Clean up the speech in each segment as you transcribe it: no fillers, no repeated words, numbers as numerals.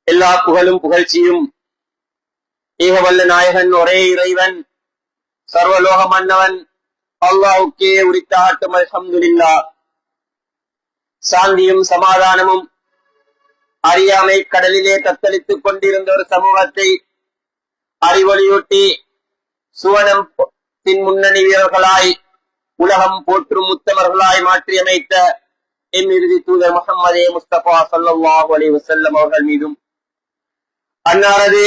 எல்லா புகழும் புகழ்ச்சியும் ஏகவல்ல நாயகன் ஒரே இறைவன் சர்வலோக மன்னவன் அல்லாஹ்வுக்கே உரித்தாட்டும். அல்ஹம்துலில்லாஹ். சாந்தியும் சமாதானமும் அறியாமை கடலிலே தத்தளித்துக் கொண்டிருந்த ஒரு சமூகத்தை அறிவொளியூட்டி சுவனத்தின் முன்னணி வீரர்களாய் உலகம் போற்றும் உத்தமர்களாய் மாற்றியமைத்த என் இறுதி தூதர் முஹம்மதே முஸ்தபா ஸல்லல்லாஹு அலைஹி வஸல்லம் அவர்கள் மீதும் அன்னாரது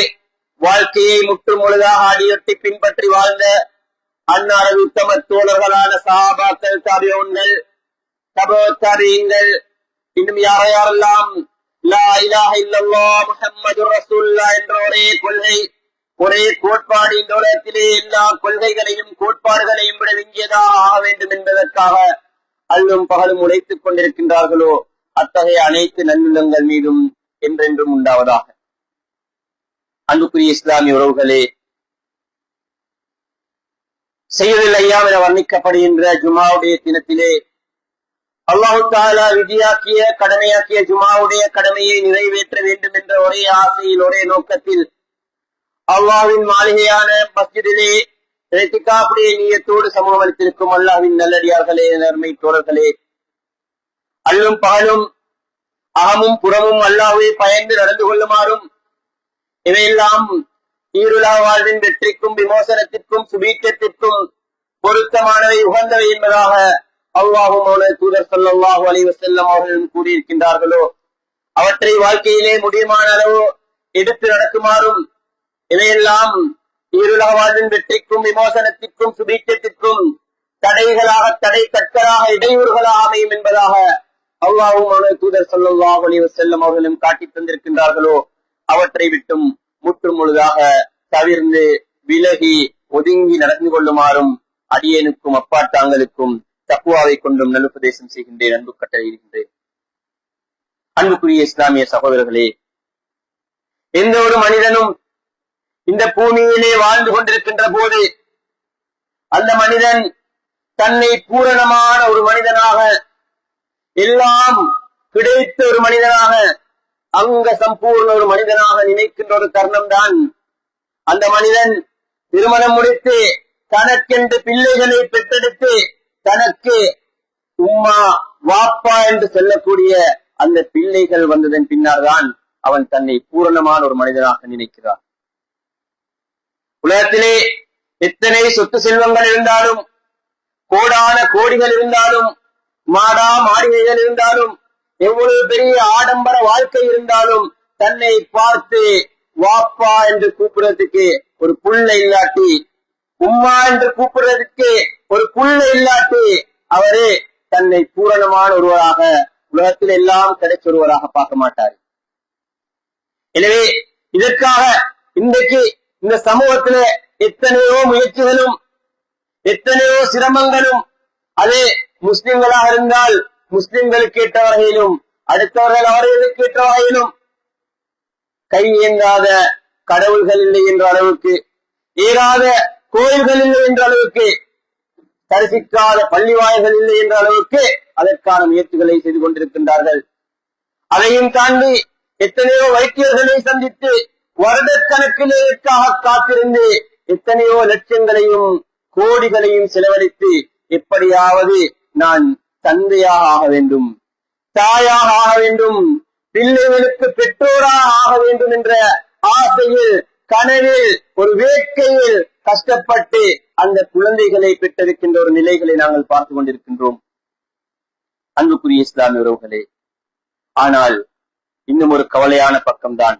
வாழ்க்கையை முற்றும் முழுதாக அடியொட்டி பின்பற்றி வாழ்ந்த அன்னாரது உத்தம தோழர்களான சஹாபாக்கள், தாபிஊன்கள், தபூத் தாபிஈன்கள், இன்னும் யாரெல்லாம் லா இலாஹ இல்லல்லாஹ் முஹம்மதுர் ரசூலுல்லாஹ் என்ற ஒரே கொள்கை, ஒரே கோட்பாடு இந்த உலகத்திலே எல்லா கொள்கைகளையும் கோட்பாடுகளையும் விட விங்கியதாக ஆக வேண்டும் என்பதற்காக அல்லும் பகலும் உழைத்துக் கொண்டிருக்கின்றார்களோ அத்தகைய அனைத்து நல்லுள்ளங்கள் மீதும் என்றென்றும் உண்டாவதாக. அன்புக்குரிய இஸ்லாமிய உறவுகளே, செய்யுதுல் ஐயாம் என வர்ணிக்கப்படுகின்ற ஜுமாவுடைய தினத்திலே அல்லாஹு தஆலா விதியாக்கிய கடமையாக்கிய ஜுமாவுடைய கடமையை நிறைவேற்ற வேண்டும் என்ற ஒரே ஆசையில் ஒரே நோக்கத்தில் அல்லாஹ்வின் மாளிகையான மஸ்ஜிதிலே இத்திகாஃபுடைய நியத்தோடு சமூகம் அளித்திருக்கும் அல்லாஹ்வின் நல்லடியார்களே, நன்மை தோழர்களே, அல்லும் பகலும் அகமும் புறமும் அல்லாஹ்வை பயந்து நடந்து கொள்ளுமாறும் இவையெல்லாம் ஈருலா வாழ்வின் வெற்றிக்கும் விமோசனத்திற்கும் சுபீட்சத்திற்கும் பொருத்தமானவை உகந்தவை என்பதாக அல்லாஹ்வும் தூதர் ஸல்லல்லாஹு அலைஹி வஸல்லம் அவர்களும் கூறியிருக்கின்றார்களோ அவற்றை வாழ்க்கையிலே முடியுமான அளவு எடுத்து நடக்குமாறும் இவையெல்லாம் ஈருலா வாழ்வின் வெற்றிக்கும் விமோசனத்திற்கும் சுபீட்சத்திற்கும் தடை கற்களாக இடையூறுகளாக அமையும் என்பதாக அல்லாஹ்வும் தூதர் ஸல்லல்லாஹு அலைஹி வஸல்லம் அவர்களும் காட்டித் தந்திருக்கின்றார்களோ அவற்றை விட்டும் முற்றும் முழுதாக தவிர்ந்து விலகி ஒதுங்கி நடந்து கொள்ளுமாறும் அடியேனுக்கும் அப்பாட்டாங்களுக்கும் தக்வாவை கொண்டும் நல்லுபதேசம் செய்கின்றேன், அன்பு கட்டளையிடுகின்றேன். அன்புக்குரிய இஸ்லாமிய சகோதரர்களே, எந்த ஒரு மனிதனும் இந்த பூமியிலே வாழ்ந்து கொண்டிருக்கின்ற போது அந்த மனிதன் தன்னை பூரணமான ஒரு மனிதனாக, எல்லாம் கிடைத்த ஒரு மனிதனாக, அங்க சம்பூர்ண ஒரு மனிதனாக நினைக்கின்ற ஒரு தருணம் தான் அந்த மனிதன் திருமணம் முடித்து தனக்கென்று பிள்ளைகளை பெற்றெடுத்து தனக்கு உம்மா வாப்பா என்று சொல்லக்கூடிய அந்த பிள்ளைகள் வந்ததன் பின்னர் தான் அவன் தன்னை பூரணமான ஒரு மனிதனாக நினைக்கிறான். உலகத்திலே எத்தனை சொத்து செல்வங்கள் இருந்தாலும், கோடான கோடிகள் இருந்தாலும், மாடா மாளிகைகள் இருந்தாலும், எவ்வளவு பெரிய ஆடம்பர வாழ்க்கை இருந்தாலும் தன்னை பார்த்து வாப்பா என்று கூப்பிடுறதுக்கு ஒரு புள்ள இல்லாட்டி, உம்மா என்று கூப்பிடுறதுக்கு ஒரு புள்ள இல்லாட்டி அவரே தன்னை பூரணமான ஒருவராக உலகத்தில் எல்லாம் கிடைச்ச ஒருவராக பார்க்க மாட்டார். எனவே இதற்காக இன்றைக்கு இந்த சமூகத்தில எத்தனையோ முயற்சிகளும் எத்தனையோ சிரமங்களும், அதே முஸ்லிம்களாக இருந்தால் முஸ்லிம்களுக்கு ஏற்ற வகையிலும், அடுத்தவர்கள் அவர்களுக்கு ஏற்ற வகையிலும், கை இயங்காத கடவுள்கள் இல்லை என்ற அளவுக்கு, ஏறாத கோயில்கள் இல்லை என்ற அளவுக்கு, தரிசிக்காத பள்ளிவாய்கள் இல்லை என்ற அளவுக்கு அதற்கான முயற்சிகளை செய்து கொண்டிருக்கின்றார்கள். அதையும் தாண்டி எத்தனையோ வைத்தியர்களை சந்தித்து வருடக்கணக்கிலேக்காக காத்திருந்து எத்தனையோ லட்சங்களையும் கோடிகளையும் செலவழித்து எப்படியாவது நான் தந்தையாக ஆக வேண்டும், தாயாக ஆக வேண்டும், பிள்ளைகளுக்கு பெற்றோராக ஆக வேண்டும் என்ற ஆசையில், கனவில், ஒரு வேட்கையில் கஷ்டப்பட்டு அந்த குழந்தைகளை பெற்றிருக்கின்ற ஒரு நிலைகளை நாங்கள் பார்த்து கொண்டிருக்கின்றோம். அன்புக்குரிய இஸ்லாமிய உறவுகளே, ஆனால் இன்னும் ஒரு கவலையான பக்கம்தான்,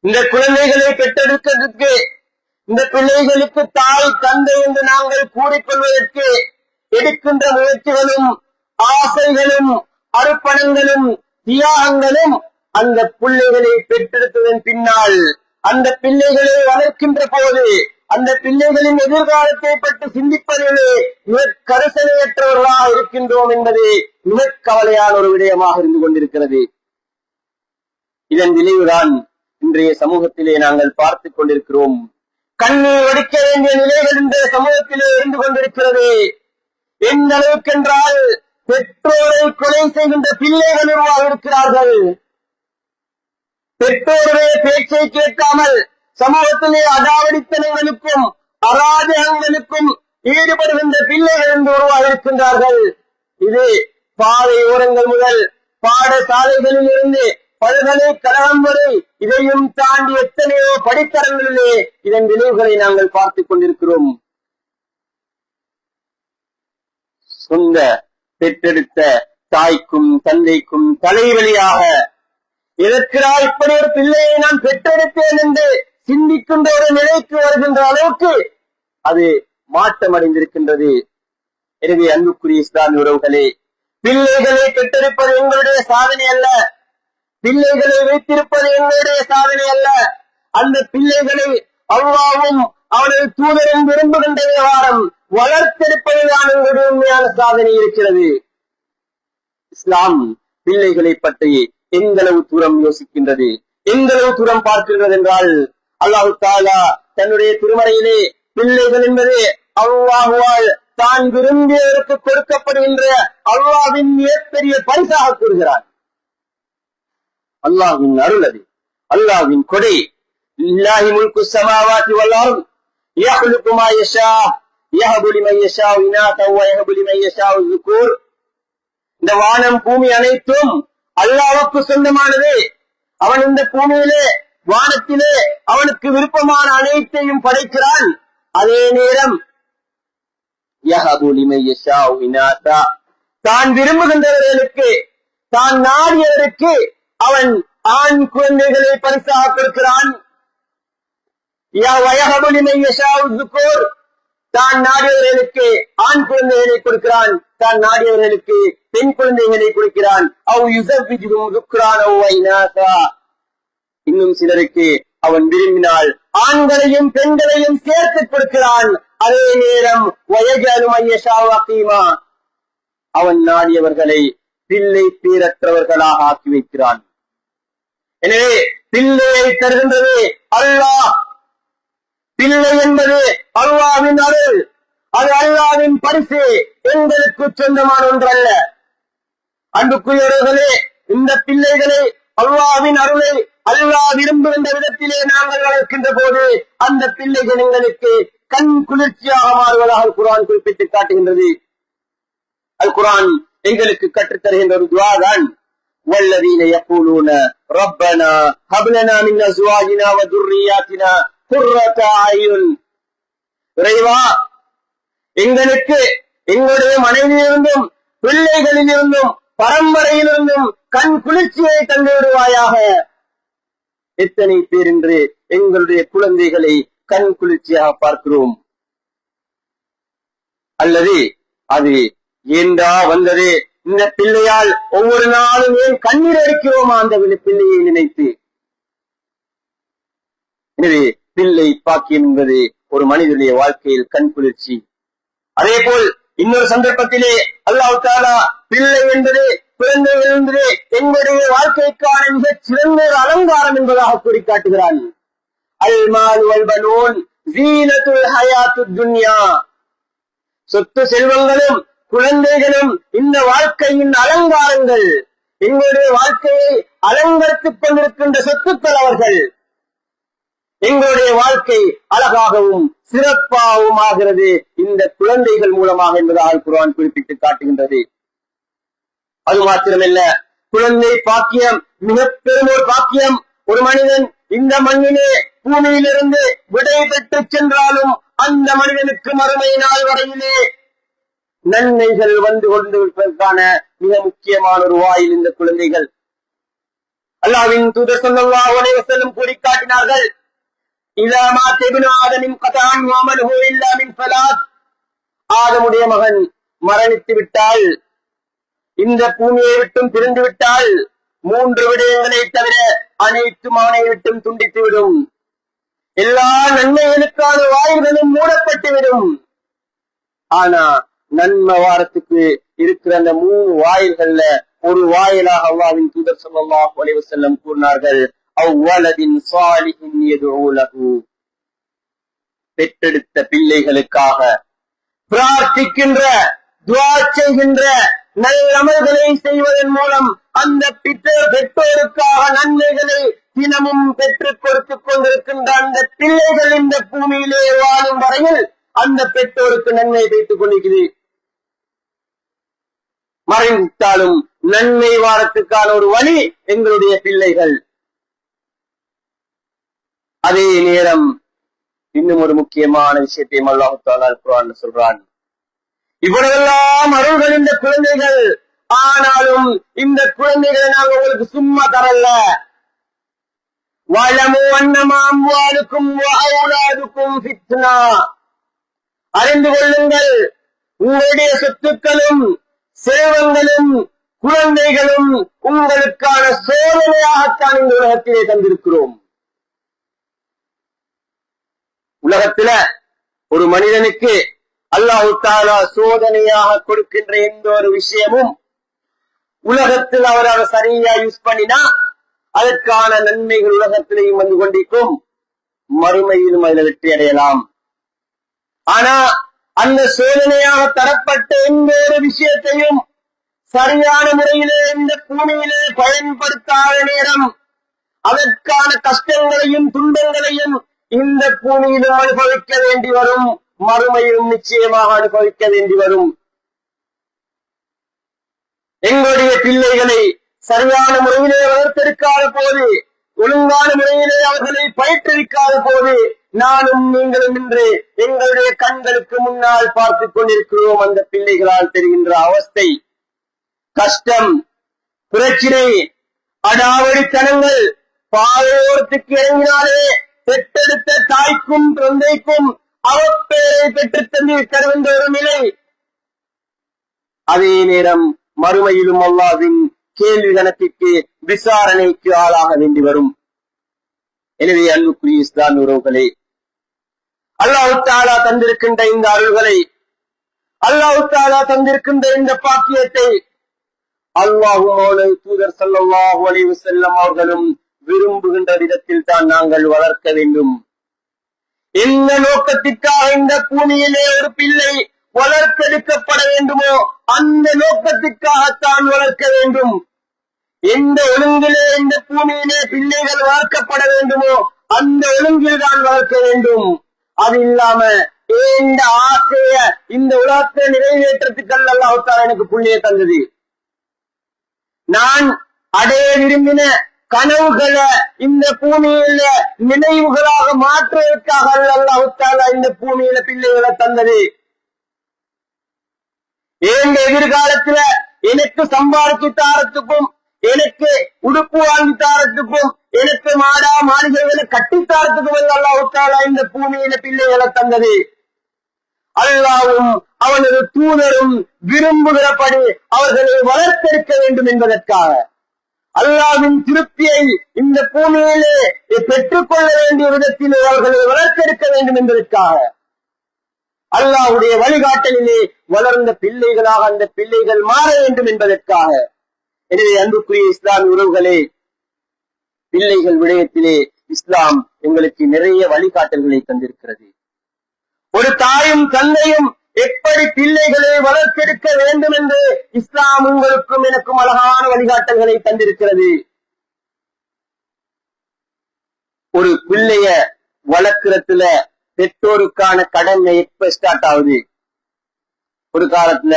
இந்த குழந்தைகளை பெற்றெடுக்கிறதுக்கு, இந்த பிள்ளைகளுக்கு தாய் தந்தை என்று நாங்கள் கூறிக்கொள்வதற்கு எடுக்கின்ற முயற்சிகளும் ஆசைகளும் அர்ப்பணங்களும் தியாகங்களும் அந்த பிள்ளைகளை பெற்றெடுத்ததன் பின்னால் அந்த பிள்ளைகளை வளர்க்கின்ற போது அந்த பிள்ளைகளின் எதிர்காலத்தை பற்றி சிந்திப்பதிலே மிக கரிசனையற்றவர்களாக இருக்கின்றோம் என்பது மிக கவலையான ஒரு விடயமாக இருந்து கொண்டிருக்கிறது. இதன் விளைவுதான் இன்றைய சமூகத்திலே நாங்கள் பார்த்துக் கொண்டிருக்கிறோம். கண்ணீர் வடிக்க வேண்டிய நிலைகள் இந்த சமூகத்திலே இருந்து கொண்டிருக்கிறது. எந்த அளவுக்கு என்றால் பெற்றோரை கொலை செய்கின்ற பிள்ளைகள் உருவாக இருக்கிறார்கள். பெற்றோருடைய பேச்சை கேட்காமல் சமூகத்திலே அடாவடித்தனங்களுக்கும் அராஜகங்களுக்கும் ஈடுபடுகின்ற பிள்ளைகள் என்று உருவாகியிருக்கின்றார்கள். இது பாதை ஓரங்கள் முதல் பாடசாலைகளில் இருந்து பல்கலைக்கழகம் வரை இதையும் தாண்டி எத்தனையோ படித்தரங்களிலே இதன் விளைவுகளை நாங்கள் பார்த்துக் கொண்டிருக்கிறோம். சொந்த பெற்றெடுத்த தாய்க்கும் தந்தைக்கும் தலைவலியாக எதற்கிறா இப்படி ஒரு பிள்ளையை நான் பெற்றெடுத்தேன் என்று சிந்திக்கின்ற ஒரு நிலைக்கு வருகின்ற அளவுக்கு அது மாற்றம் அடைந்திருக்கின்றது. எனவே அன்புக்குரிய இஸ்லாமிய உறவுகளே, பிள்ளைகளை பெற்றெடுப்பது எங்களுடைய சாதனை அல்ல, பிள்ளைகளை வைத்திருப்பது எங்களுடைய சாதனை அல்ல. அந்த பிள்ளைகளை அல்லாஹ்வும் அவனது தூதரும் விரும்புகின்ற விவகாரம் வளர்த்தெடுப்பதுதான் எங்களுடைய உண்மையான சாதனை இருக்கிறது. இஸ்லாம் பிள்ளைகளை பற்றி எந்த அளவு தூரம் யோசிக்கின்றது, எந்த அளவு தூரம் பார்க்கின்றது என்றால், அல்லாஹு தஆலா தன்னுடைய திருமறையிலே பிள்ளைகள் என்பது அல்லாஹ்வால் தான் விரும்பியவருக்கு கொடுக்கப்படுகின்ற அல்லாஹ்வின் மிகப்பெரிய பரிசாக கூறுகிறார். அல்லாஹ்வின் அருள் அது, அல்லாஹ்வின் கொடை. லில்லாஹி முல்கு ஸமாவாதி வல் அர்த் யஹ்லுகு மா யஷா யஹபு லிமன் யஷா இனாஸா வ யஹபு லிமன் யஷா ذுகூர். இந்த வானம் பூமி அனைத்தும் அல்லாஹ்வுக்கு சொந்தமானது. அவன் இந்த பூமியிலே வானத்திலே அவனுக்கு விருப்பமான அனைத்தையும் படைக்கிறான். அதே நேரம் யஹபு லிமன் யஷா இனாஸா, தான் விரும்புகின்றவர்களுக்கு, தான் நாடியவருக்கு அவன் ஆண் குழந்தைகளை பரிசாக கொடுக்கிறான். தான் நாடியவர்களுக்கு ஆண் குழந்தைகளை கொடுக்கிறான், தான் நாடியவர்களுக்கு பெண் குழந்தைகளை கொடுக்கிறான். இன்னும் சிலருக்கு அவன் விரும்பினால் ஆண்களையும் பெண்களையும் சேர்த்து கொடுக்கிறான். அதே நேரம் அவன் நாடியவர்களை பிள்ளை பேரற்றவர்களாக ஆக்கி வைக்கிறான். எனவே பிள்ளையை தருகின்றது அல்லாஹ். பிள்ளை என்பது அல்லாஹ்வின் அருள், அது அல்லாஹ்வின் பரிசு, எங்களுக்கு சொந்தமான ஒன்றல்ல. அன்புக்குரியவர்களே, இந்த பிள்ளைகளை அல்லாஹ்வின் அருளை அல்லாஹ் விரும்புகின்ற விதத்திலே நாங்கள் வளர்க்கின்ற போது அந்த பிள்ளைகள் எங்களுக்கு கண் குளிர்ச்சியாக மாறுவதாக குர்ஆன் குறிப்பிட்டு காட்டுகின்றது. அல் குர்ஆன் எங்களுக்கு கற்றுத் தருகின்ற ஒரு துஆ தான், வல்லதீன யகூலூன ரப்பனா ஹப் லனா மின் அஸ்வாஜினா வ துர்ரியாத்தினா குர்ரத அயுன். இறைவா, எங்களுக்கு எங்களுடைய மனைவியிலிருந்தும் பிள்ளைகளிலிருந்தும் பரம்பரையிலிருந்தும் கண் குளிர்ச்சியை தந்து விடுவாயாக. எத்தனை பேர் என்று எங்களுடைய குழந்தைகளை கண் குளிர்ச்சியாக பார்க்கிறோம்? அல்லது அது ஏண்டா வந்தது, இந்த பிள்ளையால் ஒவ்வொரு நாளும் ஏன் கண்ணீர் அடிக்கிறோமா அந்த பிள்ளையை நினைத்து? எனவே பிள்ளை பாக்கியம் என்பது ஒரு மனிதனுடைய வாழ்க்கையில் கண் குளிர்ச்சி. அதே போல் இன்னொரு சந்தர்ப்பத்திலே அல்லாஹ் தஆலா பிள்ளை என்பது, குழந்தைகள் என்பது எங்களுடைய வாழ்க்கைக்கான மிகச் சிறந்த ஒரு அலங்காரம் என்பதாக கூறி காட்டுகிறான். அல் மால் வல் பனூன் ஜீனத்துல் ஹயாத்துத் துன்யா. சொத்து செல்வங்களும் குழந்தைகளும் இந்த வாழ்க்கையின் அலங்காரங்கள். எங்களுடைய வாழ்க்கையை அலங்கரித்துக் கொண்டிருக்கின்ற சொத்துக்கள் அவர்கள். எங்களுடைய வாழ்க்கை அழகாகவும் சிறப்பாகவும் ஆகிறது இந்த குழந்தைகள் மூலமாக என்பதாக குர்ஆன் குறிப்பிட்டு காட்டுகின்றது. அது மாத்திரமல்ல, குழந்தை பாக்கியம் மிக பெரும் ஒரு பாக்கியம். ஒரு மனிதன் இந்த மண்ணிலே பூமியிலிருந்து விடை பெற்று சென்றாலும் அந்த மனிதனுக்கு மறுமை நாள் வரையிலே நன்மைகள் வந்து கொண்டிருப்பதற்கான மிக முக்கியமான ஒரு வாயில் இந்த குழந்தைகள். அல்லாஹ்வின் தூதர் ஸல்லல்லாஹு அலைஹி வஸல்லம் கூறி காட்டினார்கள், இதா மாத இப்னு ஆதமின் கதான் வஅமலுஹு இல்லா மின் ஸலாத். ஆதமுடைய மகன் மரணித்து விட்டால், இந்த பூமியை விட்டும் பிரிந்து விட்டால், 3 விடயங்களை தவிர அனைத்தும் அவனை விட்டும் துண்டித்துவிடும். எல்லா நன்மைகளுக்கான வாயில்களும் மூடப்பட்டுவிடும். ஆனா நன்மை வாரத்துக்கு இருக்கிற அந்த 3 வாயில்கள்ல ஒரு வாயிலாக அல்லாஹ்வின் தூதர் ஸல்லல்லாஹு அலைஹி வஸல்லம் கூறினார்கள், அவ்வலதின் சாலிஹின் யதுஉ லஹு. பெற்றெடுத்த பிள்ளைகளுக்காக பிரார்த்திக்கின்ற, துஆ செய்கின்ற, நல்ல அமல்களை செய்வதன் மூலம் அந்த பெற்றோருக்காக நன்மைகளை தினமும் பெற்றுக் கொடுத்துக் கொண்டிருக்கின்ற அந்த பிள்ளைகள் இந்த பூமியிலே வாழும் வரையில் அந்த பெற்றோருக்கு நன்மை பெற்றுக் கொண்டிருக்கிறது. மறைந்தாலும் நன்மை வாரத்துக்கான ஒரு வழி எங்களுடைய பிள்ளைகள். அதே நேரம் இன்னும் ஒரு முக்கியமான விஷயத்தை அல்லாஹ் தஆலா குர்ஆன்ல சொல்றான். இவ்வளவெல்லாம் அருள்கள் இந்த குழந்தைகள், ஆனாலும் இந்த குழந்தைகளை நாங்கள் உங்களுக்கு சும்மா தரல. வலமு அன்னமா அம்வாலுக்கும் வ அவுலாதுக்கும் ஃபித்னா, அறிந்து கொள்ளுங்கள், உங்களுடைய சொத்துக்களும் செல்வங்களும் குழந்தைகளும் உங்களுக்கான சோதனையாகத்தான் இந்த உலகத்திலே தந்திருக்கிறோம். உலகத்துல ஒரு மனிதனுக்கு அல்லாஹ் தஆலா சோதனையாக கொடுக்கின்ற எந்த ஒரு விஷயமும் உலகத்தில் அவரால் சரியா யூஸ் பண்ணினா அதற்கான நன்மைகள் உலகத்திலேயும் வந்து கொண்டிருக்கும், மறுமையிலும் அதில் வெற்றி அடையலாம். ஆனா அந்த சோதனையாக தரப்பட்ட எந்த ஒரு விஷயத்தையும் சரியான முறையிலே இந்த பூமியிலே பயன்படுத்தாத நேரம் அதற்கான கஷ்டங்களையும் துன்பங்களையும் இந்த பூமியிலும் அனுபவிக்க வேண்டி வரும், மறுமையிலும் நிச்சயமாக அனுபவிக்க வேண்டி வரும். எங்களுடைய பிள்ளைகளை சரியான முறையிலே வளர்த்தெடுக்காத போது, ஒழுங்கான முறையிலே அவர்களை பயிற்றுவிக்காத போது நானும் நீங்களும் இன்று எங்களுடைய கண்களுக்கு முன்னால் பார்த்துக் கொண்டிருக்கிறோம். அந்த பிள்ளைகளால் தெரிகின்ற அவஸ்தை, கஷ்டம், பிரச்சினை, அடாவடித்தனங்கள். பாதையோரத்துக்கு இறங்கினாலே பெற்றெடுத்த தாய்க்கும் தந்தைக்கும் அவப்பேரை பெற்றுத் தந்திருக்கிற ஒரு நிலை. அதே நேரம் மறுமையிலும் அல்லாஹ்வின் கேள்வி கணக்கிற்கு விசாரணைக்கு ஆளாக வேண்டி வரும். எனவே அன்புக்குரிய இஸ்லாமிய உறவுகளே, அல்லாஹ் தஆலா தந்திருக்கின்ற இந்த அருள்களை, அல்லாஹ் தஆலா தந்திருக்கின்ற இந்த பாக்கியத்தை அல்லாஹ்வும் தூதர் ஸல்லல்லாஹு அலைஹி வஸல்லம் அவர்களும் விரும்புகின்ற விதத்தில் தான் நாங்கள் வளர்க்க வேண்டும். எந்த நோக்கத்திற்காக இந்த பூமியிலே ஒரு பிள்ளை வளர்த்தெடுக்கப்பட வேண்டுமோ அந்த நோக்கத்திற்காகத்தான் வளர்க்க வேண்டும். எந்த ஒழுங்கிலே இந்த பூமியிலே பிள்ளைகள் வளர்க்கப்பட வேண்டுமோ அந்த ஒழுங்கில் தான் வளர்க்க வேண்டும். அது இல்லாம இந்த ஆசைய இந்த உலகத்தை நிறைவேற்றத்துக்கு அல்லாஹ் தஆலா எனக்கு புண்ணிய தந்தது. நான் அடைய விரும்பின கனவுகளை இந்த பூமியில நினைவுகளாக மாற்றுவதற்காக அல்லாஹ் தஆலா இந்த பூமியில பிள்ளைகளை தந்தது. எங்க எதிர்காலத்துல எனக்கு சம்பாதிச்சு தாரத்துக்கும், எனக்கு உடுப்பு வாங்கி தாரத்துக்கும், எனக்கு மாடா மாளிகைகளை கட்டித்தாரத்துக்கும் அல்லாஹ் தஆலா இந்த பூமியில பிள்ளைகளை தந்தது. அல்லாஹ்வும் அவனது தூதரும் விரும்புகிறபடி அவர்களை வளர்த்தெடுக்க வேண்டும் என்பதற்காக, அல்லாஹ்வின் திருப்தியை இந்த பூமியிலே பெற்றுக்கொள்ள வேண்டிய விதத்தில் அவர்களை வளர்த்தெடுக்க வேண்டும் என்பதற்காக, அல்லாஹ்வுடைய வழிகாட்டலிலே வளர்ந்த பிள்ளைகளாக அந்த பிள்ளைகள் மாற வேண்டும் என்பதற்காக. எனவே அன்புக்குரிய இஸ்லாமிய உறவுகளே, பிள்ளைகள் விடயத்திலே இஸ்லாம் எங்களுக்கு நிறைய வழிகாட்டல்களை தந்திருக்கிறது. ஒரு தாயும் தந்தையும் எப்படி பிள்ளைகளை வளர்த்தெடுக்க வேண்டும் என்று இஸ்லாம் உங்களுக்கும் எனக்கும் அழகான வழிகாட்டல்களை தந்திருக்கிறது. ஒரு பிள்ளைய வளர்க்கிறதுல பெற்றோருக்கான கடமை எப்ப ஸ்டார்ட் ஆகுது? ஒரு காலத்துல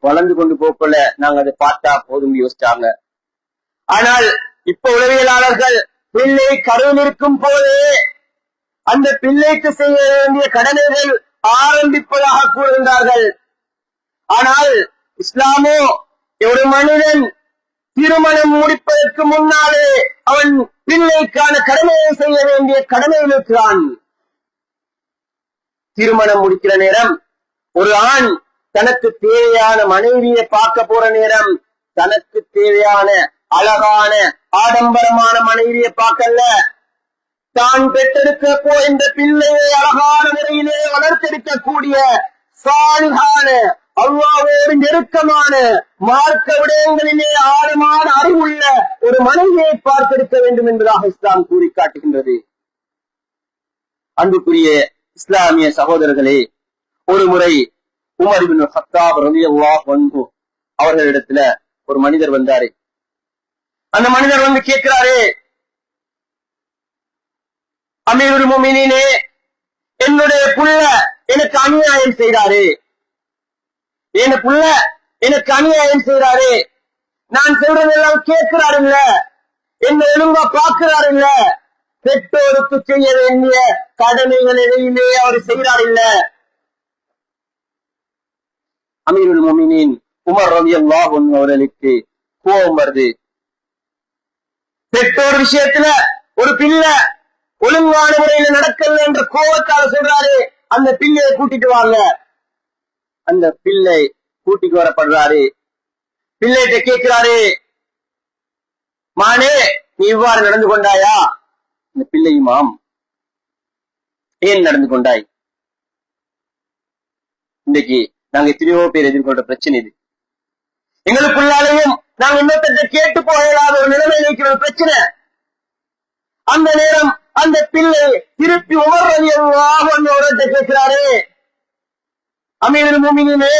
வளர்ந்து கொண்டு போக்கல நாங்க அதை பார்த்தா போதும் யோசிச்சாங்க. ஆனால் இப்ப உளவியலாளர்கள் பிள்ளை கருவில் இருக்கும் போதே அந்த பிள்ளைக்கு செய்ய வேண்டிய கடமைகள் ஆரம்பிப்பதாக கூறுகின்றார்கள். ஆனால் இஸ்லாமோ ஒரு மனிதன் திருமணம் முடிப்பதற்கு முன்னாலே அவன் பிள்ளைக்கான கடமையை செய்ய வேண்டிய கடமையில் இருக்கிறான். திருமணம் முடிக்கிற நேரம் ஒரு ஆண் தனக்கு தேவையான மனைவியை பார்க்க போற நேரம் தனக்கு தேவையான அழகான ஆடம்பரமான மனைவியை பார்க்கல, தான் பெற்றெடுக்க போகின்ற பிள்ளையை அழகான முறையிலே வளர்த்தெடுக்கக்கூடிய சாலிஹான அல்லாஹ்வோடு நெருக்கமான மார்க்க விடயங்களிலே ஆழமான அறிவுள்ள ஒரு மனைவியை பார்த்தெடுக்க வேண்டும் என்பதாக இஸ்லாம் கூறி காட்டுகின்றது. அன்புக்குரிய இஸ்லாமிய சகோதரர்களே, ஒரு முறை உமர் இப்னு கத்தாப் ரலியல்லாஹு அன்ஹு அவர்களிடத்துல ஒரு மனிதர் வந்தாரு. அந்த மனிதர் வந்து கேட்கிறாரு, அமீருல் முஃமினீனே, என்னுடைய புள்ள எனக்கு அநியாயம் செய்றாரு, என் புள்ள எனக்கு அநியாயம் செய்றாரு, நான் சொல்றதெல்லாம் கேட்கிறாரு இல்ல, என்ன ஒழுங்கா பார்க்கிறாரு இல்ல, பெற்றோருக்கு செய்ய வேண்டிய கடமைகள் எதையுமே அவர் செய்கிறார் இல்ல. அமீருல் முஃமினீன் உமர் ரலியல்லாஹு அன்ஹு அவர்களுக்கு கோபம் வருது. பெற்றோர் விஷயத்துல ஒரு பிள்ளை ஒழுங்கான முறையில நடக்கல என்ற கோபத்தால சொல்றாரு, அந்த பிள்ளையை கூட்டிட்டு வாங்க. அந்த பிள்ளை கூட்டிட்டு வரப்படுறாரு. பிள்ளைகிட்ட கேட்கிறாரு, மானே நீ இவ்வாறு நடந்து கொண்டாயா? இந்த பிள்ளையுமாம், ஏன் நடந்து கொண்டாய்? இன்னைக்கு நாங்க எத்தனையோ பேர் எதிர்கொண்ட பிரச்சனை இது. எங்களுக்குள்ளாலையும் நாங்க இன்னொருத்த கேட்டு போகலாத ஒரு நிலைமையில் இருக்கிற ஒரு பிரச்சனை. அந்த நேரம் அந்த பிள்ளை திருப்பி உமர் ரலியல்லாஹு அன்ஹு அவர்கிட்ட கேட்கிறாரு, அமீருல் முஃமினீனே,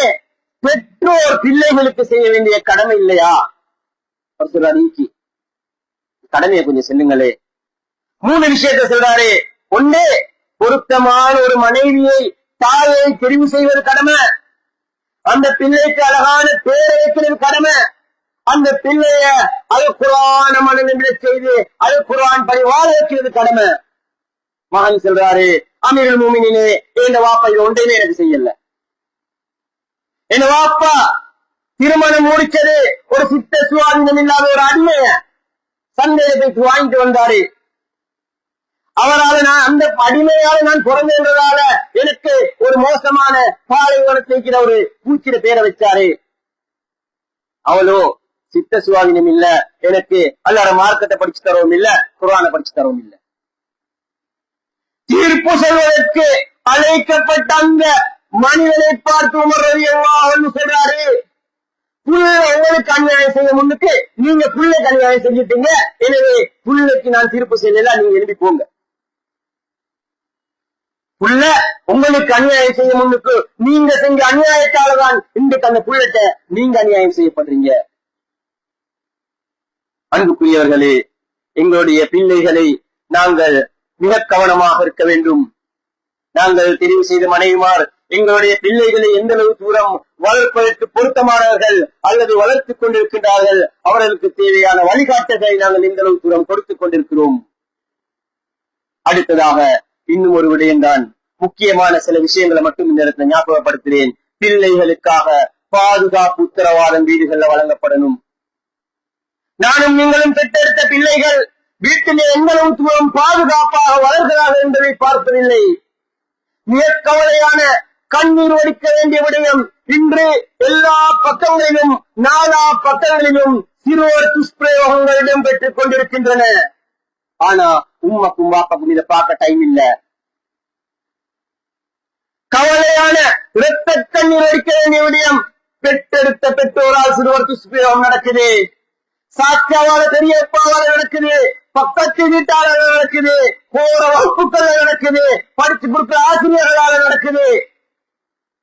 பெற்றோர் பிள்ளைகளுக்கு செய்ய வேண்டிய கடமை இல்லையா? அவர் சொல்றாரு, கடமையை கொஞ்சம் செல்லுங்களே. 3 விஷயத்தை சொல்றாரு. ஒண்ணு, பொருத்தமான ஒரு மனைவியை தாயை தெரிவு செய்வது கடமை, அந்த பிள்ளைக்கு அழகான பேரை வைக்கிறது கடமை, அந்த பிள்ளைய அது குர்ஆன் மனநிலை செய்து அது குர்ஆன் படி வாழ வைக்கிறது கடமை. மகன் சொல்றாரு, அமீருல் முஃமினீனே, என் வாப்பா இது ஒன்றையுமே எனக்கு செய்யல. என் வாப்பா திருமணம் முடிச்சது ஒரு சித்த சுவாதீனம் இல்லாத ஒரு அடிமைய சந்தையில போய் வாங்கிட்டு வந்தாரு. அவரால் நான் அந்த அடிமையால நான் பிறந்ததால எனக்கு ஒரு மோசமான பாலைவனத்தை இருக்கிற ஒரு பூச்சிட பேரை வச்சாரு. அவளோ சித்த சுவாதீனம் இல்ல, எனக்கு அல்லாஹ் மார்க்கத்தை படிச்சு தரவும் இல்ல, குர்ஆனை படிச்சு தரவும் இல்ல. தீர்ப்பு சொல்வதற்கு அழைக்கப்பட்ட அந்த மனிதனை பார்த்து உமர் ரலியல்லாஹு அன்ஹு சொல்றாரு, புள்ள உங்களுக்கு அநியாயம் செய்ய முன்னுக்கு நீங்க புள்ளைக்கு அநியாயம் செஞ்சுட்டீங்க, எனவே புள்ளைக்கு நான் தீர்ப்பு செய்யல, நீங்க எழுதி போங்க. புள்ள உங்களுக்கு அநியாயம் செய்ய முன்னுக்கு நீங்க செஞ்ச அநியாயத்தாலதான் இன்றைக்கு அந்த புள்ளட்ட நீங்க அநியாயம் செய்யப்படுறீங்க. அன்புக்குரியவர்களே, எங்களுடைய பிள்ளைகளை நாங்கள் மிக கவனமாக இருக்க வேண்டும். நாங்கள் தெரிவு செய்த மனைவிமார் எங்களுடைய பிள்ளைகளை எந்த அளவு தூரம் வளர்ப்பதற்கு பொருத்தமானவர்கள் அல்லது வளர்த்துக் கொண்டிருக்கின்றார்கள், அவர்களுக்கு தேவையான வழிகாட்டுதலை நாங்கள் எந்த அளவு தூரம் கொடுத்துக் கொண்டிருக்கிறோம். அடுத்ததாக இன்னும் ஒரு விடயம்தான், முக்கியமான சில விஷயங்களை மட்டும் இந்த இடத்துல ஞாபகப்படுத்துகிறேன். பிள்ளைகளுக்காக பாதுகாப்பு உத்தரவாதம் வீடுகள்ல வழங்கப்படணும். நானும் நீங்களும் பெற்றெடுத்த பிள்ளைகள் வீட்டிலே எந்த அளவு தூரம் பாதுகாப்பாக வளர்கிறார்கள் என்பதை பார்ப்பதில்லை. மிக கவலையான கண்ணீர் வடிக்க வேண்டிய விடயம், இன்று எல்லா பக்கங்களிலும் நாலா பக்கங்களிலும் சிறுவர் துஷ்பிரயோகங்கள் இடம்பெற்றுக் கொண்டிருக்கின்றன. ஆனா உம்மக்கும் வாப்பக்கும் இதை பார்க்க டைம் இல்ல. கவலையான இரத்த கண்ணீர் வடிக்க வேண்டிய விடயம், பெற்றெடுத்த பெற்றோரால் சிறுவர் துஷ்பிரயோகம் நடக்குது, சாட்சியாவால பெரியப்பாவால நடக்குது, பக்கத்து வீட்டாளர் நடக்குது, போற வகுப்புகள் நடக்குது, படிச்சு கொடுக்கிற ஆசிரியர்களால நடக்குது,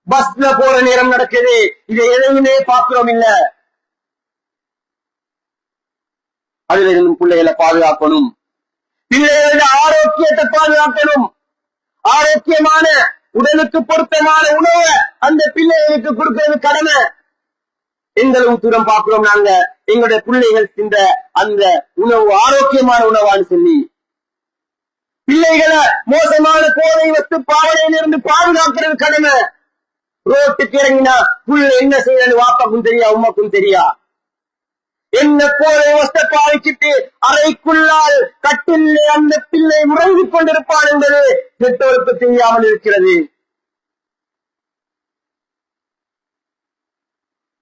பஸ்ல போற நேரம் நடக்குது. இதை எதையுமே பார்க்கிறோம் இல்ல. அதுல இருந்து பிள்ளைகளை பாதுகாக்கணும், பிள்ளைகளோட ஆரோக்கியத்தை பாதுகாக்கணும். ஆரோக்கியமான உடலுக்கு பொருத்தமான உணவை அந்த பிள்ளைகளுக்கு கொடுக்கிறது கடமை. எந்த அளவு தூரம் பார்க்கிறோம் நாங்க எங்களுடைய பிள்ளைகள் இந்த அந்த உணவு ஆரோக்கியமான உணவான்னு சொல்லி. பிள்ளைகளை மோசமான போதை வஸ்து பாவனையிலிருந்து பாதுகாக்கிறது கடமை. ரோட்டுக்கு இறங்கினா புள்ள என்ன செய்யறது வாப்பாக்கும் தெரியா, உமாக்கும் தெரியா. என்ன போதை வஸ்தை பாவிச்சுட்டு அறைக்குள்ளால் கட்டில் அந்த பிள்ளை முறங்கிக் கொண்டிருப்பான் என்பது பெற்றோருக்கு தெரியாமல் இருக்கிறது.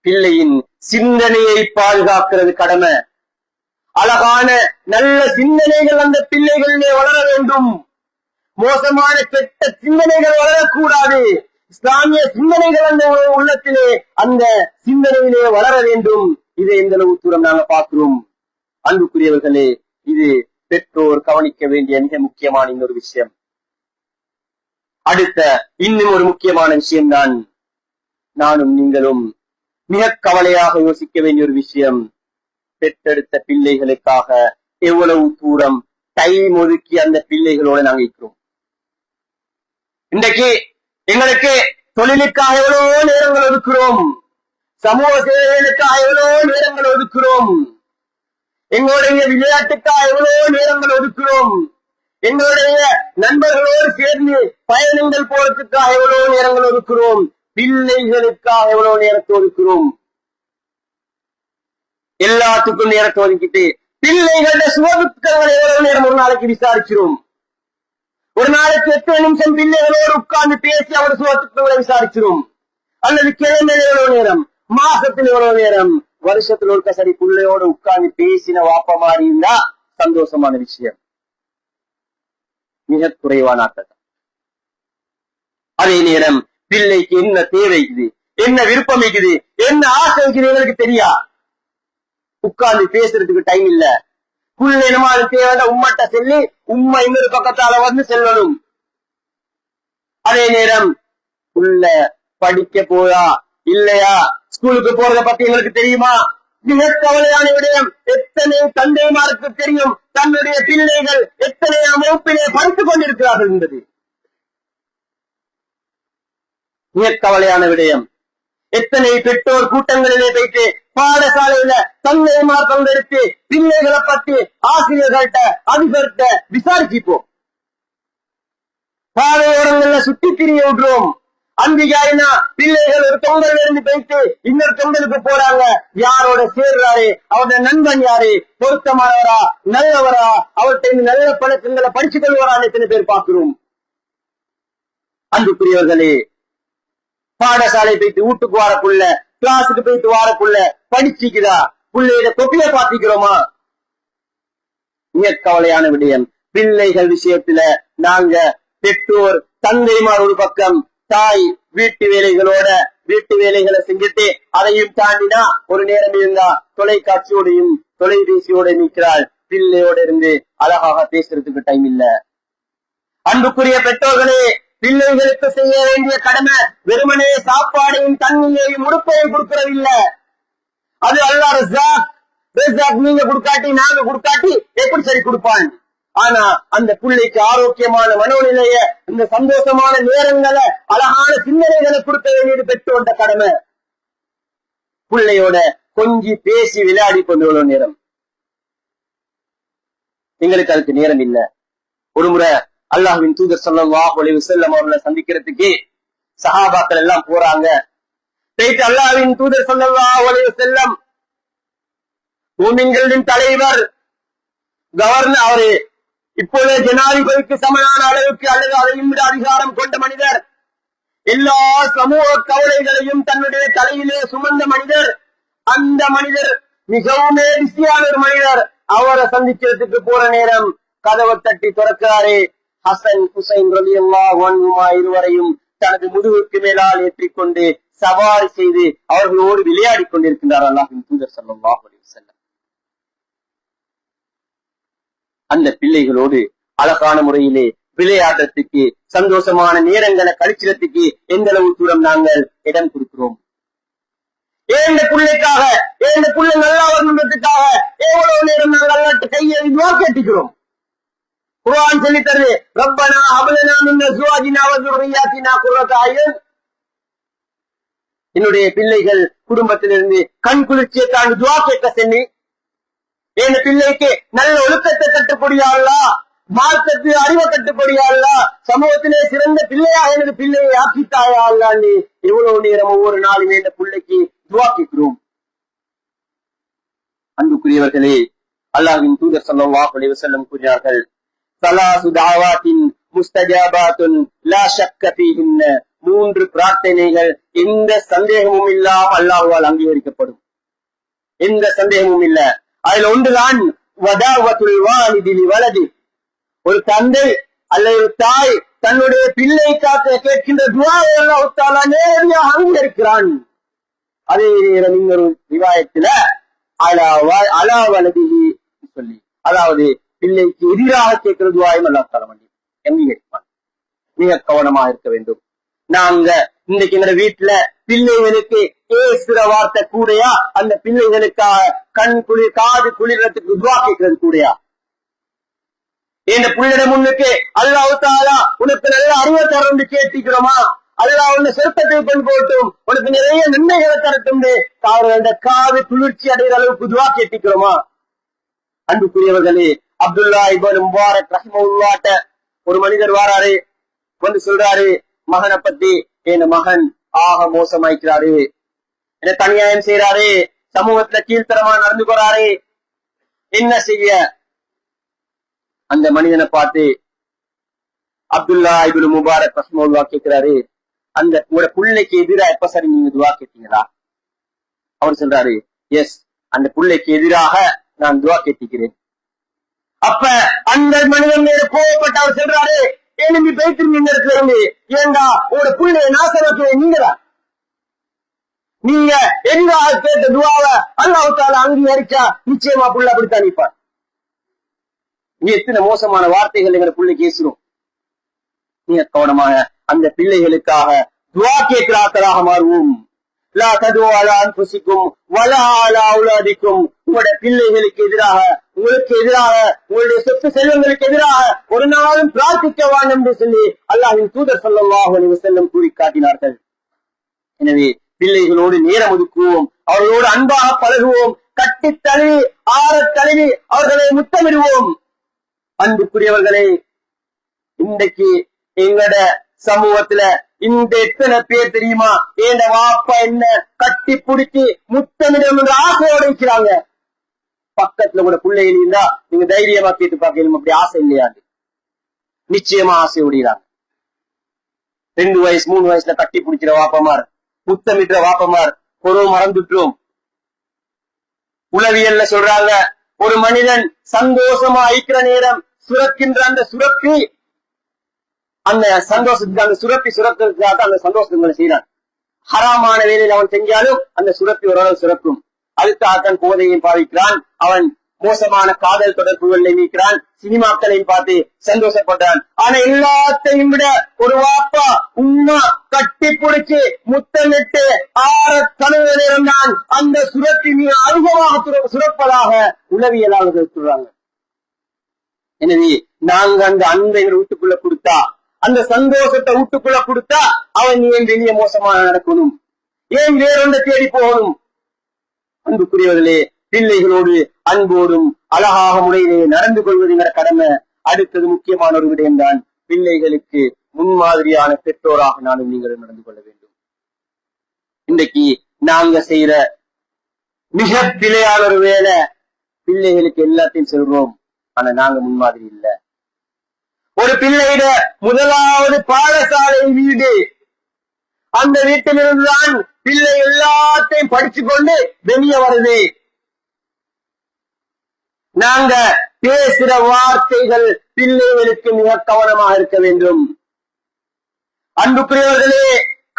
பிள்ளையின் சிந்தனையை பாதுகாக்கிறது கடமை. அழகான நல்ல சிந்தனைகள் அந்த பிள்ளைகளிலே வளர வேண்டும். மோசமான கெட்ட சிந்தனைகள் வளரக்கூடாது. இஸ்லாமிய சிந்தனைகள் அந்த உள்ளத்திலே அந்த சிந்தனையிலே வளர வேண்டும். இதை எந்த அளவு தூரம் நாங்க பார்க்கிறோம். அன்புக்குரியவர்களே, இது பெற்றோர் கவனிக்க வேண்டிய மிக முக்கியமான இன்னொரு விஷயம். அடுத்த இன்னும் ஒரு முக்கியமான விஷயம்தான், நானும் நீங்களும் மிக கவலையாக யோசிக்க வேண்டிய ஒரு விஷயம். பெற்றெடுத்த பிள்ளைகளுக்காக எவ்வளவு தூரம் டைம் ஒதுக்கி அந்த பிள்ளைகளோட நாங்க இருக்கிறோம். இன்றைக்கு எங்களுக்கு தொழிலுக்காக எவ்வளவோ நேரங்கள் ஒதுக்குறோம், சமூக சேவைகளுக்காக எவ்வளவோ நேரங்கள் ஒதுக்குறோம், எங்களுடைய விளையாட்டுக்காக எவ்வளவோ நேரங்கள் ஒதுக்குறோம், எங்களுடைய நண்பர்களோடு சேர்ந்து பயணங்கள் போறதுக்காக எவ்வளவு நேரங்கள் ஒதுக்குறோம், பிள்ளைகளுக்காக எவ்வளவு நேரத்தை ஒதுக்குறோம். எல்லாத்துக்கும் நேரத்தை ஒதுக்கிட்டு பிள்ளைகளுடைய சுகதுக்கங்களை எவ்வளவு நேரம் ஒரு நாளைக்கு விசாரிக்கிறோம். ஒரு நாளைக்கு 8 நிமிஷம் பிள்ளைகளோடு உட்கார்ந்து பேசி அவர் சுகதுக்கங்களை விசாரிக்கிறோம். அல்லது கிழமையில எவ்வளவு நேரம், மாசத்துல எவ்வளவு நேரம், வருஷத்துல ஒரு சரி பிள்ளையோடு உட்கார்ந்து பேசின வாப்ப மாதிரி இருந்தா சந்தோஷமான விஷயம். மிக குறைவான ஆட்கள். அதே நேரம் பிள்ளைக்கு என்ன தேவை இருக்குது, என்ன விருப்பம் இருக்குது, என்ன ஆசை இருக்குது எங்களுக்கு தெரியா. உட்கார்ந்து பேசுறதுக்கு டைம் இல்ல. புள்ள என்னமா தேவை உம்மட்ட சொல்லி உம்மை இன்னொரு பக்கத்தால வந்து செல்லணும். அதே நேரம் புள்ள படிக்க போயா இல்லையா, ஸ்கூலுக்கு போறத பத்தி எங்களுக்கு தெரியுமா? மிக கவலையான விடயம். எத்தனை தந்தைமாருக்கு தெரியும் தன்னுடைய பிள்ளைகள் எத்தனை வகுப்பிலே படித்துக் கொண்டிருக்கிறார்கள் என்பது மிக கவலையான விடயம். எத்தனை பெற்றோர் கூட்டங்களிலே போயிட்டு பாடசாலையில தந்தைமார் பங்கெடுத்து பிள்ளைகளை பற்றி ஆசிரியர்கள்ட்ட அதிபர்கிட்ட விசாரிச்சுப்போம். பாதையோரங்கள்ல சுற்றி திரிய விடுறோம். அந்திகாயினா பிள்ளைகள் ஒரு தொங்கல் இருந்து போயிட்டு இன்னொரு தொங்கலுக்கு போறாங்க. யாரோட சேர்றாரு, அவருடைய நண்பன் யாரு, பொருத்தமானவரா நல்லவரா, அவர்கிட்ட நல்ல பழக்கங்களை படிச்சு கொள்வாரான்னு எத்தனை பேர் பார்க்கிறோம். அன்புக்குரியவர்களே, பாடசாலை போயிட்டு வீட்டுக்கு வாரக்குள்ள, கிளாஸுக்கு போயிட்டு வாரக்குள்ள படிச்சுக்குதா, பிள்ளையோட தொப்பிய பாத்திக்கிறோமா? மிக கவலையான விடயம். பிள்ளைகள் விஷயத்துல நாங்க பெற்றோர் தந்தைமார் ஒரு பக்கம், தாய் வீட்டு வேலைகளோட வீட்டு வேலைகளை செஞ்சுட்டு அதையும் தாண்டினா ஒரு நேரம் இருந்தா தொலைக்காட்சியோடையும் தொலைபேசியோட நிற்கிறாள். பிள்ளையோட இருந்து அழகாக பேசுறதுக்கு டைம் இல்ல. அன்புக்குரிய பெற்றோர்களே, பிள்ளைகளுக்கு செய்ய வேண்டிய கடமை வெறுமனே சாப்பாடையும் தண்ணியையும் உடுப்பையும் கொடுக்கறதில்ல. அது அல்லாஹ் ரஸாக் நீங்க கொடுக்காட்டி நாங்க கொடுக்காட்டி எப்படி சரி கொடுப்பான். ஆனா அந்த பிள்ளைக்கு ஆரோக்கியமான மனோநிலைய, இந்த சந்தோஷமான நேரங்களை, அழகான சிந்தனைகளை கொடுக்க வேண்டியது பெற்றோட கடமை. பிள்ளையோட கொஞ்சி பேசி விளையாடி கொண்டு எவ்வளவு நேரம், எங்களுக்கு அதுக்கு நேரம் இல்ல. ஒரு முறை அல்லாஹ்வின் தூதர் ஸல்லல்லாஹு அலைஹி வஸல்லம் அவர்களை சந்திக்கிறதுக்கு சஹாபாக்கள் எல்லாம் போறாங்க. போயிட்டு அல்லாஹ்வின் தூதர் ஸல்லல்லாஹு அலைஹி வஸல்லம் மூமின்களின் தலைவர், கவர்னர், அவரு இப்போது ஜனாதிபதிக்கு சமனான அளவுக்கு அல்லது அதையும் விட அதிகாரம் கொண்ட மனிதர், எல்லா சமூக கவலைகளையும் தன்னுடைய தலையிலே சுமந்த மனிதர், அந்த மனிதர் மிகவும் பிஸியான ஒரு மனிதர். அவரை சந்திக்கிறதுக்கு போற நேரம் கதவை தட்டி திறக்கிறாரே. ஹசன் ஹுசைன் ரலியல்லாஹு அன்ஹுமா இருவரையும் தனது முதுகுக்கு மேலால் ஏற்றிக்கொண்டு சவாரி செய்து அவர்களோடு விளையாடி கொண்டிருக்கின்றார் அல்லாஹ்வின் தூதர் ஸல்லல்லாஹு அலைஹி வஸல்லம். அந்த பிள்ளைகளோடு அழகான முறையிலே விளையாடுறதுக்கு, சந்தோஷமான நேரங்களை கழிக்கிறதுக்கு எந்த அளவு தூரம் நாங்கள் இடம் கொடுக்கிறோம். ஏன் பிள்ளைக்காக, ஏன் பிள்ளை நல்லா வரணுன்றதுக்காக எவ்வளவு நேரம் நாங்கள் அல்லாஹ்ட்ட கையை துஆ கேட்டுக்கிறோம். குர்ஆன் சொல்லி தருது, ரப்பனா ஹப்லனா மின் அஸ்வாஜினா வ ذُرِّيَّاتِنَا குர்ரத அய்யுன். என்னுடைய பிள்ளைகள் குடும்பத்திலிருந்து கண் குளிர்ச்சியை தாண்டி துஆ கேட்க சொல்லி, என் பிள்ளைக்கு நல்ல ஒழுக்கத்தை கட்டுப்படியா அல்லாஹ், மார்க்கத்து அறிவை கட்டுப்படியா அல்லாஹ், சமூகத்திலே சிறந்த பிள்ளையாக எனது பிள்ளையை ஆக்கித்தாயா அல்லாஹ்னு எவ்வளவு நேரம் ஒவ்வொரு நாளுமே இந்த பிள்ளைக்கு துஆ கேட்கிறோம். அன்புக்குரியவர்களே, அல்லாஹ்வின் தூதர் ஸல்லல்லாஹு அலைஹி வஸல்லம் கூறினார்கள், ஸலாசு தஅவாத்தின் முஸ்தஜாபாத்துன் லா ஷக்க ஃபீஹின்ன. 3 பிரார்த்தனைகள் எந்த சந்தேகமும் இல்லாமல் அல்லாஹ்வால் அங்கீகரிக்கப்படும், எந்த சந்தேகமும் இல்ல. அதுல ஒன்றுதான் வதாவத்துல் வாலிதி லிவலதி. ஒரு தந்தை அல்லது ஒரு தாய் தன்னுடைய பிள்ளைக்காக கேட்கின்ற துஆவை அல்லாஹ் தஆலா நேரடியாக அங்கீகரிக்கிறான். அதே நேரம் இன்னொரு ரிவாயத்துல அலா வலதிஹி சொல்லி, அதாவது பிள்ளைக்கு எதிராக கேட்கிற துஆவையும் அல்லாஹ் தஆலா அங்கீகரிப்பான். மிக கவனமாக இருக்க வேண்டும். நாங்க இன்னைக்கு எங்க வீட்டுல பிள்ளைகளுக்கு ஏசுற வார்த்தை கூடையா? அந்த பிள்ளைகளுக்காக கண் குளிர் காது குளிரத்துக்கு துவா கேட்கிறது கூடையா? என் பிள்ளைட முன்னுக்கு அல்லாஹ் தஆலா உனக்கு நல்ல அறிவை தரந்து கேட்டிக்கிறோமா? அல்லாஹ் உன்னை சொர்க்கத்தை கொண்டு போட்டும், உனக்கு நிறைய நன்மைகளை தரட்டும், அவர்களோட காது குளிர்ச்சி அடைகிற அளவுக்கு துவா கேட்டிக்கிறோமா? அன்புக்குரியவர்களே, அப்துல்லா இப்னு முபாரக் ரஹிமஹுல்லாஹ் ஒரு மனிதர் வாராரு, வந்து சொல்றாரு, மகனை பத்தி, என் மகன் ஆக மோசமாய்க்கிறாரு, என்ன தனியாயம் செய்யறாரு, சமூகத்துல கீழ்த்தரமா நடந்து போறாரு, என்ன செய்ய? அந்த மனிதனை பார்த்து அப்துல்லா இப்னு முபாரக் ரஹிமஹுல்லாஹ் கேட்கிறாரு, அந்த உங்களோட பிள்ளைக்கு எதிராக எப்ப சரி நீங்க துவா கேட்டீங்களா? அவர் சொல்றாரு, எஸ், அந்த பிள்ளைக்கு எதிராக நான் துவா கேட்டிக்கிறேன். அப்ப அந்த மனிதன் மேல கோவப்பட்டு அவர் சொல்றாரு, எழும்பி பேசிருங்க இந்த இடத்துல இருந்து, ஏண்டா உங்களோட பிள்ளைய நாசமாக்க நீங்களா? நீங்க எதிராக கேட்ட துவாவை அல்லாஹ் தஆலா அங்கீகரிச்சா நிச்சயமா புள்ள அப்படித்தான் நிற்பார். நீ எத்தனை மோசமான வார்த்தைகள் எங்க பிள்ளை பேசுறோம். நீங்க கவனமாக அந்த பிள்ளைகளுக்காக துவா கேட்கிறார்களாக மாறுவோம். லா ததுஉ அலா அன்ஃபுசிக்கும் வலா அலா அவுலாதிக்கும். உங்களுடைய பிள்ளைகளுக்கு எதிராக, உங்களுக்கு எதிராக, உங்களுடைய சொத்து செல்வங்களுக்கு எதிராக ஒரு நாளும் பிரார்த்திக்க வேண்டும் என்று சொல்லி அல்லாஹ்வின் தூதர் ஸல்லல்லாஹு அலைஹி வஸல்லம் கூறி காட்டினார்கள். எனவே பிள்ளைகளோடு நேரம் ஒதுக்குவோம், அவர்களோடு அன்பாக பழகுவோம், கட்டி தழுவி ஆற தழுவி அவர்களை முத்தமிடுவோம். அன்புக்குரியவர்களே, இன்றைக்கு எங்கட சமூகத்துல இந்த எத்தனை பேர் தெரியுமா, என் வாப்பா என்ன கட்டி பிடிச்சி முத்தமிடம் என்ற ஆசையோட இருக்கிறாங்க. பக்கத்துல கூட பிள்ளைகள் இருந்தா நீங்க தைரியமா கேட்டு பார்க்கணும், அப்படி ஆசை இல்லையாது? நிச்சயமா ஆசை உடையிறாங்க. 2 வயசு 3 வயசுல கட்டி பிடிக்கிற வாப்பமார், முத்தமிடுற வாப்பமார் பொருள் மறந்துட்டோம். உளவியல்ல சொல்றாங்க, ஒரு மனிதன் சந்தோஷமா ஐக்கிற நேரம் சுரக்கின்ற அந்த சுரப்பி, அந்த சந்தோஷத்துக்கு அந்த சுரப்பி சுரக்கிறதுக்காக அந்த சந்தோஷங்களை செய்யறான். ஹராமான வேலையில் அவன் செஞ்சாலும் அந்த சுரப்பி ஓரளவு சுரக்கும். அதுக்காகத்தான் போதையும் பாவிக்கிறான். அவன் மோசமான காதல் தொடர்புகளை நீக்கிறான், சினிமாக்களையும் பார்த்து சந்தோஷப்படுறான். ஆனா எல்லாத்தையும் விட ஒரு வாப்பா உம்மா கட்டி பிடிச்சு முத்தமிட்டு ஆற கனவு நேரம் தான் அந்த சுரப்பி மிக அதிகமாக சுரப்பதாக உளவியலாளர்கள் சொல்றாங்க. எனவே நாங்க அந்த அன்பை வீட்டுக்குள்ள கொடுத்தா, அந்த சந்தோஷத்தை வீட்டுக்குள்ள கொடுத்தா, அவன் ஏன் வெளியே மோசமான நடக்கணும்? ஏன் வேறொன்றை தேடி போகணும்? அன்புக்குரியவர்களே, பிள்ளைகளோடு அன்போடும் அழகாக முறையிலே நடந்து கொள்வதுங்கிற கடமை. அடுத்தது முக்கியமான ஒரு விடயம்தான், பிள்ளைகளுக்கு முன்மாதிரியான பெற்றோராக நானும் நீங்களும் நடந்து கொள்ள வேண்டும். இன்றைக்கு நாங்க செய்யற மிக பிழையான ஒரு வேலை, பிள்ளைகளுக்கு எல்லாத்தையும் சொல்றோம், ஆனா நாங்க முன்மாதிரி இல்ல. ஒரு பிள்ளையிட முதலாவது பாடசாலை வீடு, அந்த வீட்டிலிருந்துதான் பிள்ளை எல்லாத்தையும் படிச்சு கொண்டு வெளியே வருது. நாங்க பேசுற வார்த்தைகள் பிள்ளைகளுக்கு மிக கவனமாக இருக்க வேண்டும். அன்புக்குரியவர்களே,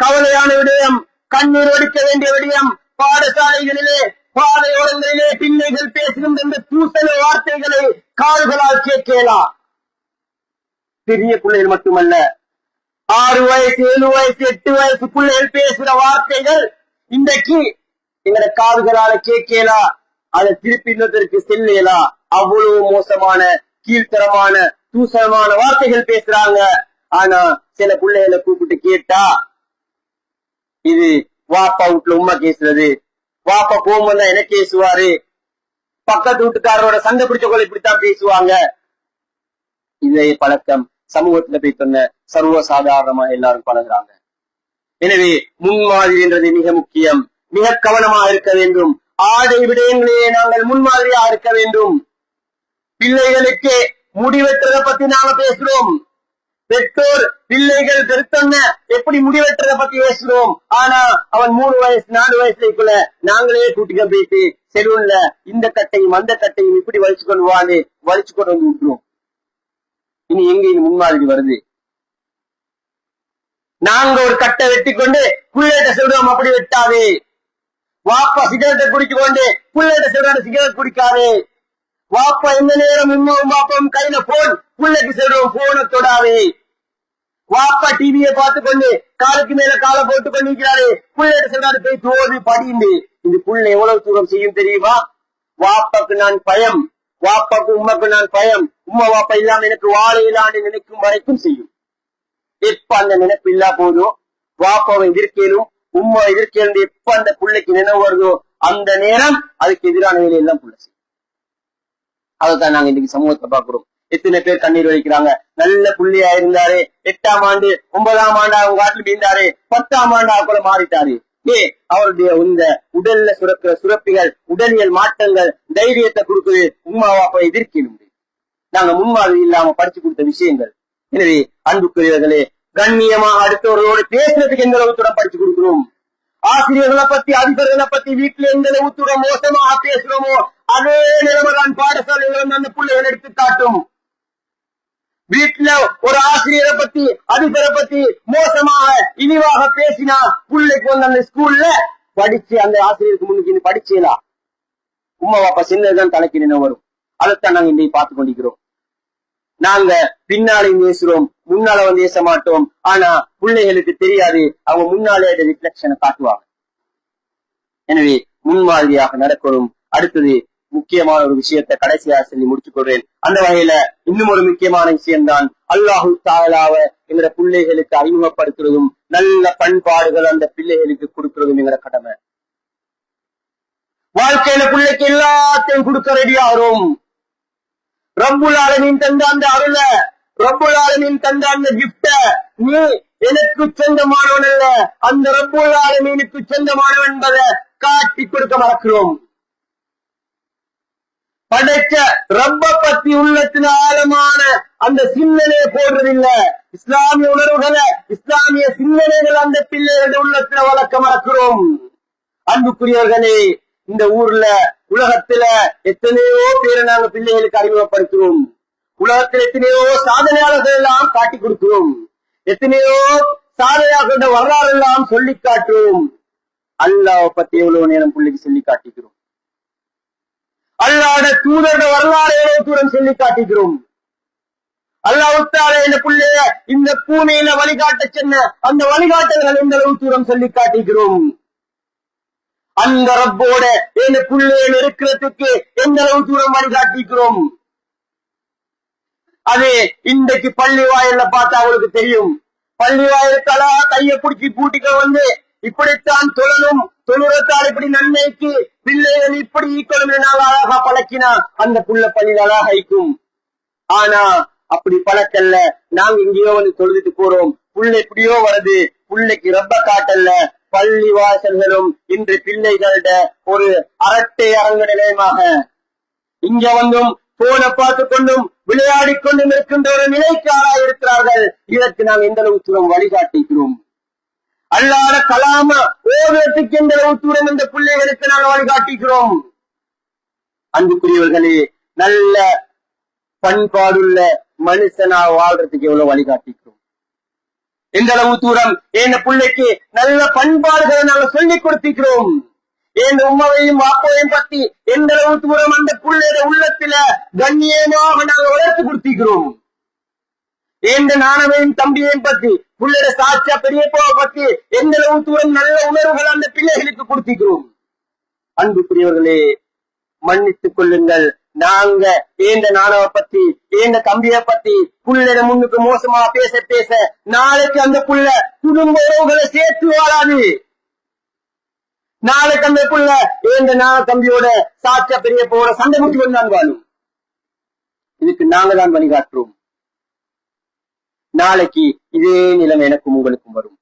கவலையான விடயம், கண்ணீர் ஒடிக்க வேண்டிய விடயம், பாடசாலைகளிலே பாதையோரங்களிலே பிள்ளைகள் பேசுகின்ற இந்த தூசண வார்த்தைகளை கால்களால் கேட்கலாம். பெரிய பிள்ளைகள் மட்டுமல்ல, 6 வயசு 7 வயசு 8 வயசு பிள்ளைகள் பேசுற வார்த்தைகள் இன்றைக்கு எங்கட காதுகளால கேட்கலாம், அதை திருப்பி இன்னொருத்தருக்கு செல்லலாம். அவ்வளவு மோசமான கீழ்த்தரமான தூசணமான வார்த்தைகள் பேசுறாங்க. ஆனா சில பிள்ளைகளை கூப்பிட்டு கேட்டா, இது வாப்பா வீட்டுல உம்மா பேசுறது, வாப்பா போகும்போது எனக்கு பேசுவாரு, பக்கத்து வீட்டுக்காரரோட சண்டை பிடிச்சவங்களை இப்படித்தான் பேசுவாங்க. இதே பழக்கம் சமூகத்துல போய் சொன்ன சர்வசாதாரணமா எல்லாரும் பழகுறாங்க. எனவே முன்மாதிரி என்றது மிக முக்கியம், மிக கவனமாக இருக்க வேண்டும். ஆடை விடயங்களே நாங்கள் முன்மாதிரியாக இருக்க வேண்டும். பிள்ளைகளுக்கு முடிவெற்றதை பத்தி நாங்க பேசுறோம். பெற்றோர் பிள்ளைகள் பெருத்தன்ன எப்படி முடிவெற்றதை பத்தி பேசுறோம். ஆனா அவன் 3 வயசு 4 வயசுக்குள்ள நாங்களே கூட்டிக்க போயிட்டு செலூன்ல இந்த கட்டையும் அந்த கட்டையும் இப்படி வலிச்சு கொண்டு வான்னு வலிச்சு கொண்டு வந்து விட்டுருவோம். இனி எங்க இது முன்மாதிரி வருது? நாங்க ஒரு கட்டை வெட்டி கொண்டு புள்ளைகிட்ட சொல்றோம், அப்படி வெட்டாதே. வாப்பா சிகரெட்டை குடிச்சு கொண்டு புள்ளைகிட்ட சொல்றாரு, சிகரெட் குடிக்காதே. வாப்பா எந்த நேரம் உம்மாவும் பாப்பாவும் கையில போன், புள்ளைக்கு சொல்றோம் போனை தொடாதே. வாப்பா டிவியை பார்த்து கொண்டு காலுக்கு மேல காலை போட்டு கொண்டிருக்கிறாரு. பிள்ளைகிட்ட சொல்றாரு போய் தோது படிந்து. இந்த புள்ளை எவ்வளவு தூரம் செய்யும் தெரியுமா? வாப்பாக்கு நான் பயம், வாப்பாக்கு உமாக்கு நான் பயம், உமா வாப்பா இல்லாம எனக்கு வாழையிலான்னு நினைக்கும் வரைக்கும் செய்யும். எப்ப அந்த நினைப்பு இல்லா போதும், வாப்பாவை எதிர்க்கலும் உம்மா எதிர்க்கலும் எப்ப அந்த பிள்ளைக்கு நினைவு வருதோ அந்த நேரம் அதுக்கு எதிரான வேலையெல்லாம் புள்ள செய்யும். அதைத்தான் நாங்க இன்னைக்கு சமூகத்தை பாக்குறோம். எத்தனை பேர் கண்ணீர் வலிக்கிறாங்க. நல்ல புள்ளியா இருந்தாரு, 8ஆம் ஆண்டு 9ஆம் ஆண்டு அவங்க காட்டில் வீழ்ந்தாரு, 10ஆம் ஆண்டு கூட மாறிட்டாரு. அவருடைய இந்த உடல்ல சுரக்கிற சுரப்பிகள் உடலியல் மாற்றங்கள் தைரியத்தை கொடுக்குது. உம்மா வாப்பா எதிர்க்கலும் நாங்க முன்மாதிரி இல்லாம படிச்சு கொடுத்த விஷயங்கள். எனவே அன்புக்குரியவர்களே, கண்ணியமாக அடுத்தவர்களோடு பேசுறதுக்கு எந்த அளவுத்துடன் படிச்சு கொடுக்கிறோம். ஆசிரியர்களை பத்தி அதிபர்களை பத்தி வீட்டுல எந்த அளவுத்துடன் மோசமாக பேசுறோமோ அதே நிலைமைதான் பாடசாலைகள் அந்த பிள்ளைகள் எடுத்து காட்டும். வீட்டுல ஒரு ஆசிரியரை பத்தி அதிபரை பத்தி மோசமாக இழிவாக பேசினா பிள்ளைக்கு வந்து அந்த ஸ்கூல்ல படிச்சு அந்த ஆசிரியருக்கு முன்னுக்கு படிச்சேலாம் உம்மா வாப்பா சின்னதுதான் தலைக்கு நினைவு வரும். அதைத்தான் நாங்க இன்னைக்கு பார்த்து கொண்டிருக்கிறோம். நாங்க பின்னாலையும் பேசுறோம், முன்னால வந்து பேச மாட்டோம். ஆனா பிள்ளைகளுக்கு தெரியாது, அவங்க முன்னாலே ரிஃப்ளெக்ஷனை காட்டுவாங்க. எனவே முன்மாதிரியாக நடக்கணும். அடுத்தது முக்கியமான ஒரு விஷயத்தை கடைசியாக சொல்லி முடிச்சுக் கொள்றேன். அந்த வகையில இன்னும் ஒரு முக்கியமான விஷயம்தான் அல்லாஹு தஆலாவை எங்களோட பிள்ளைகளுக்கு அறிமுகப்படுத்துறதும் நல்ல பண்பாடுகள் அந்த பிள்ளைகளுக்கு கொடுக்கிறதும் எங்களோட கடமை. வாழ்க்கையில பிள்ளைக்கு எல்லாத்தையும் கொடுக்க ரெடியாகிறோம். ரப்புல் ஆலமீன் தந்த அந்த அருள, ரப்புல் ஆலமீன் தந்த அந்த கிஃப்ட நீ எனக்கு சொந்தமானவன் அல்ல, அந்த ரப்புல் ஆலமீனுக்கு சொந்தமானவன் என்பதை காட்டி கொடுக்க மறக்கிறோம். படைச்ச ரப்ப பத்தி உள்ளத்தின் ஆழமான அந்த சிந்தனையை போடுறதில்லை. இஸ்லாமிய உணர்வுகளை, இஸ்லாமிய சிந்தனைகள் அந்த பிள்ளைகளுடைய உள்ளத்துல வளர்க்க மறக்கிறோம். அன்புக்குரியவர்களே, இந்த ஊர்ல உலகத்துல எத்தனையோ பேரை நாங்க பிள்ளைகளுக்கு அறிமுகப்படுத்துவோம். உலகத்தில் எத்தனையோ சாதனையாளர்கள் எல்லாம் காட்டி கொடுக்கிறோம். எத்தனையோ சாதனையாளர்களோட வரலாறு எல்லாம் சொல்லி காட்டுவோம். அல்லாஹ் பத்தி எவ்வளவு நேரம் பிள்ளைக்கு சொல்லி காட்டிக்கிறோம். அல்லாஹ்வுடைய தூதரோட வரலாறு எவ்வளவு தூரம் சொல்லி காட்டிக்கிறோம். அல்லாஹ் இந்த பிள்ளைய இந்த பூமியில வழிகாட்ட சொன்ன அந்த வழிகாட்டல்கள் எந்த அளவு தூரம் சொல்லி காட்டிக்கிறோம். அந்த ரப்போட இந்த பிள்ளைகள் இருக்கிறதுக்கு எந்த அளவு தூரம் வழிகாட்டிக்கிறோம். அது இன்றைக்கு பள்ளி வாயில பார்த்தா அவங்களுக்கு தெரியும். பள்ளி வாயிலுக்கலா கையை பிடிச்சி கூட்டிக்க வந்து இப்படித்தான் தொழணும், தொழுவத்தால் இப்படி நன்மைக்கு பிள்ளைகள் இப்படி ஈக்கணும் நாங்க அழகா பழக்கினா அந்த புள்ள பள்ளியில் அழகாய்க்கும். ஆனா அப்படி பழக்கல்ல. நாங்க இங்கேயோ வந்து தொழுதுட்டு போறோம், புள்ள எப்படியோ வருது, புள்ளைக்கு ரப்ப காட்டல்ல. பள்ளி வாசல்களும் இன்று பிள்ளைகளோட ஒரு அரட்டை அரங்க நிலையமாக இங்க வந்தும் போனை பார்த்து கொண்டும் விளையாடி கொண்டும் இருக்கின்ற ஒரு நிலைக்கு ஆளாக இருக்கிறார்கள். இதற்கு நாம் எந்த அளவு தூரம் வழிகாட்டிக்கிறோம். அல்லாத கலாம ஓதத்துக்கு எந்த அளவு தூரம் இந்த பிள்ளைகளுக்கு நாங்கள் வழிகாட்டிக்கிறோம். அன்புக்குரியவர்களே, நல்ல பண்பாடுள்ள மனுஷனா வாழ்றதுக்கு எவ்வளவு வழிகாட்டிக்கிறோம். எந்த அளவு தூரம் என் பிள்ளைக்கு நல்ல பண்பாடுகளை நாங்கள் சொல்லிக் கொடுத்திருக்கிறோம். என் உம்மாவையும் வாப்பாவையும் பத்தி எந்த அளவு தூரம் அந்த பிள்ளைய உள்ளத்துல கண்ணியமாக நாங்கள் வளர்த்து கொடுத்திருக்கிறோம். எந்த நானவையும் தம்பியையும் பத்தி பிள்ளைய சாட்சியா பெரியப்பாவை பத்தி எந்த அளவு தூரம் நல்ல உணர்வுகள் அந்த பிள்ளைகளுக்கு கொடுத்திருக்கிறோம். அன்புக்குரியவர்களே, மன்னித்துக் கொள்ளுங்கள். நாங்க ஏந்த நானவை பத்தி ஏந்த தம்பியை பத்தி புள்ளைய முன்னுக்கு மோசமா பேச பேச நாளைக்கு அந்த புள்ள குடும்ப உறவுகளை சேர்த்து வாழாது. நாளைக்கு அந்த புள்ள ஏந்த நான தம்பியோட சாட்சியா பெரியப்பாவோட சண்டை முட்டி கொண்டான் வாழும். இதுக்கு நாங்க தான் வழிகாட்டுறோம். நாளைக்கு இதே நிலைமை எனக்கும் உங்களுக்கும் வரும்.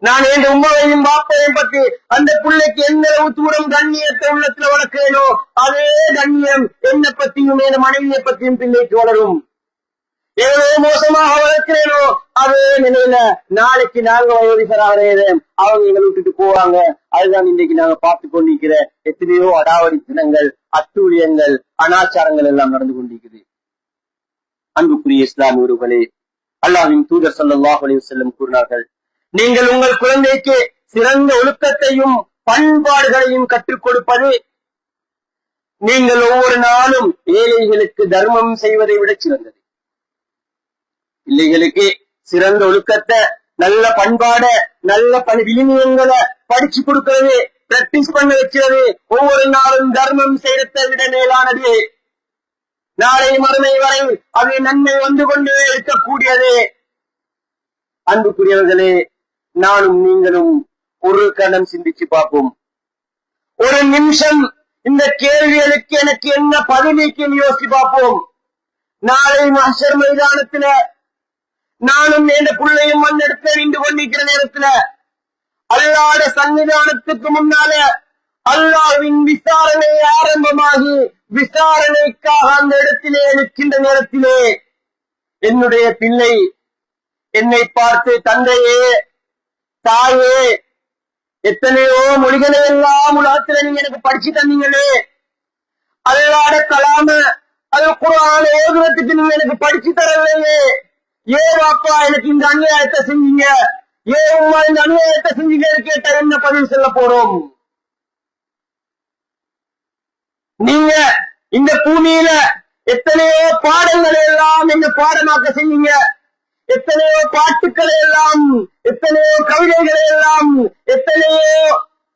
நான் என் உம்மாவையும் பாப்பையும் பத்தி அந்த பிள்ளைக்கு எந்த அளவு தூரம் கண்ணியத்தை உள்ளத்துல வளர்க்கிறேனோ அதே கண்ணியம் என்னை பத்தியும் என் மனைவியை பத்தியும் பிள்ளைக்கு வளரும். எவ்வளவு மோசமாக வளர்க்கிறேனோ அதே நிலையில நாளைக்கு நாங்க வயோதிகராக அவங்க எங்களை விட்டுட்டு போவாங்க. அதுதான் இன்றைக்கு நாங்க பார்த்து கொண்டிருக்கிற எத்தனையோ அடாவடித்தனங்கள், அட்டூழியங்கள், அனாச்சாரங்கள் எல்லாம் நடந்து கொண்டிருக்குது. அன்புக்குரிய இஸ்லாமியர்களே, அல்லாஹ்வின் தூதர் ஸல்லல்லாஹு அலைஹி வஸல்லம் கூறினார்கள், நீங்கள் உங்கள் குழந்தைக்கு சிறந்த ஒழுக்கத்தையும் பண்பாடுகளையும் கற்றுக் கொடுப்பது நீங்கள் ஒவ்வொரு நாளும் ஏழைகளுக்கு தர்மம் செய்வதை விட சிறந்தது. பிள்ளைகளுக்கு சிறந்த ஒழுக்கத்தை, நல்ல பண்பாட, நல்ல விழுமியங்களை படிச்சு கொடுக்கிறது, பிராக்டிஸ் பண்ண வைக்கிறது ஒவ்வொரு நாளும் தர்மம் செய்யறதை விட மேலானது. நாளை மறுமை வரை அது நன்மை வந்து கொண்டே இருக்கக்கூடியது. அன்புக்குரியவர்களே, நானும் நீங்களும் ஒரு கணம் சிந்திச்சு பார்ப்போம். ஒரு நிமிஷம் இந்த கேள்விகளுக்கு எனக்கு என்ன பதிலுக்கு யோசிச்சு பார்ப்போம். நாளை மஹ்ஷர் மைதானத்துல நானும் என்ற பிள்ளையும் மண்ணெடுத்து நின்று கொண்டிருக்கிற நேரத்துல அல்லாஹ்வுடைய சன்னிதானத்துக்கு முன்னால அல்லாஹ்வின் விசாரணை ஆரம்பமாகி விசாரணைக்காக அந்த இடத்திலே நிற்கின்ற நேரத்திலே என்னுடைய பிள்ளை என்னை பார்த்து, தந்தையே, தாயே, எத்தனையோ மொழிகளை எல்லாம் உலகத்துல நீங்க எனக்கு படிச்சு தந்தீங்களே, அல்லாஹ்வுடைய கலாம அது குர்ஆன் ஓதுறதுக்கு நீங்க எனக்கு படிச்சு தரலையே, ஏன் வாப்பா எனக்கு இந்த அநியாயத்தை செஞ்சீங்க, ஏன் உமா இந்த அநியாயத்தை செஞ்சீங்கன்னு கேட்டா என்ன பதில் சொல்ல போறோம்? நீங்க இந்த பூமியில எத்தனையோ பாடங்களை எல்லாம் என்ன பாடமாக்க செஞ்சீங்க, எத்தனையோ பாட்டுக்களை எல்லாம், எத்தனையோ கவிதைகளை எல்லாம், எத்தனையோ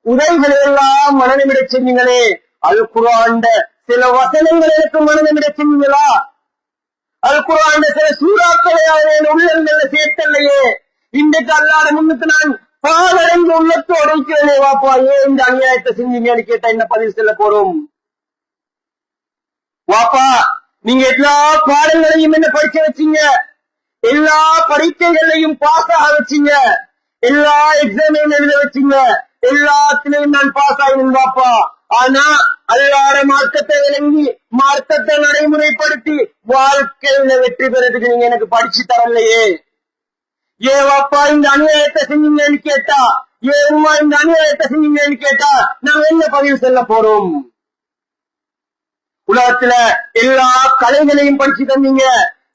உரைகளை எல்லாம் மனநிமிட செஞ்சீங்களே, அல் குர்ஆன் சில வசனங்கள் எனக்கு மனநிமிட செஞ்சீங்களா? அல் குர்ஆன் சில சூறாக்களை அவன் உள்ளங்கள்ல சேர்த்தல்லையே. இன்றைக்கு அல்லாஹ்வுடைய முன்னுக்கு நான் பாலடைந்து உள்ளத்தோடு இருக்கிறேனே, வாப்பா ஏன் இந்த அநியாயத்தை செஞ்சீங்கன்னு கேட்டா என்ன பதில் சொல்ல போறோம்? வாப்பா, நீங்க எல்லா பாடங்களையும் என்ன படிக்க வச்சீங்க, எல்லா பரீட்சைகளையும் பாஸ் ஆக வச்சீங்க, எல்லா எக்ஸாமையும் எழுத வச்சீங்க, எல்லாத்திலையும் நான் பாஸ் ஆகினேன் வாப்பா. ஆனா அல்லாஹ்வுடைய மார்க்கத்தை விளங்கி மார்க்கத்தை நடைமுறைப்படுத்தி வாழ்க்கையில வெற்றி பெறதுக்கு நீங்க எனக்கு படிச்சு தரலையே. ஏன் வாப்பா இந்த அநியாயத்தை செஞ்சீங்கன்னு கேட்டா, ஏன் உமா இந்த அநியாயத்தை செஞ்சீங்கன்னு கேட்டா நாங்க என்ன பதிவு சொல்ல போறோம்? உலகத்துல எல்லா கலைகளையும் படிச்சு தந்தீங்க,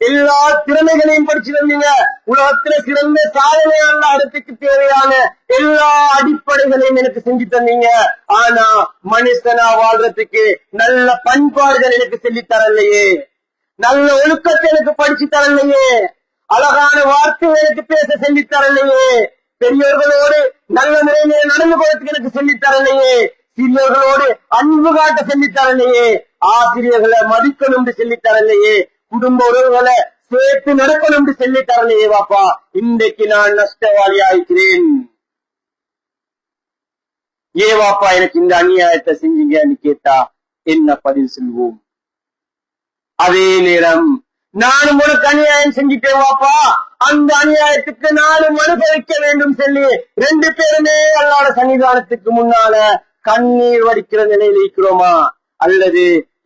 எல்லா திறமைகளையும் படிச்சு தந்தீங்க, உலகத்துல சிறந்த சாதனையாளருக்கு தேவையான எல்லா அடிப்படைகளையும் எனக்கு செஞ்சு தந்தீங்க. ஆனா மனுஷனா வாழ்றதுக்கு நல்ல பண்பாடுகள் எனக்கு சொல்லி தரலையே, நல்ல ஒழுக்கத்தை எனக்கு படிச்சு தரலையே, அழகான வார்த்தையை எனக்கு பேச சொல்லி தரலையே, பெரியவர்களோடு நல்ல முறையிலே நடந்து போறதுக்கு எனக்கு சொல்லி தரலையே, சிறியவர்களோடு அன்பு காட்ட சொல்லி தரலையே, ஆசிரியர்களை மதிக்கணும் என்று சொல்லி தரலையே, குடும்ப உறவுகளை சேர்த்து நடக்கணும் என்று சொல்லி தரலையே. வாப்பா, இன்றைக்கு நான் நஷ்டவாளி ஆகிறேன். ஏ வாப்பா எனக்கு இந்த அநியாயத்தை செஞ்சீங்கன்னு கேட்டா என்ன பதில் சொல்வோம்? அதே நேரம் நானும் உனக்கு அநியாயம் செஞ்சுட்டேன் வாப்பா, அந்த அநியாயத்துக்கு நானும் அனுபவிக்க வேண்டும் சொல்லி ரெண்டு பேருமே அல்லாஹ்வுடைய சன்னிதானத்துக்கு முன்னால கண்ணீர் வடிக்கிற நிலையில் இருக்கிறோமா? அல்லது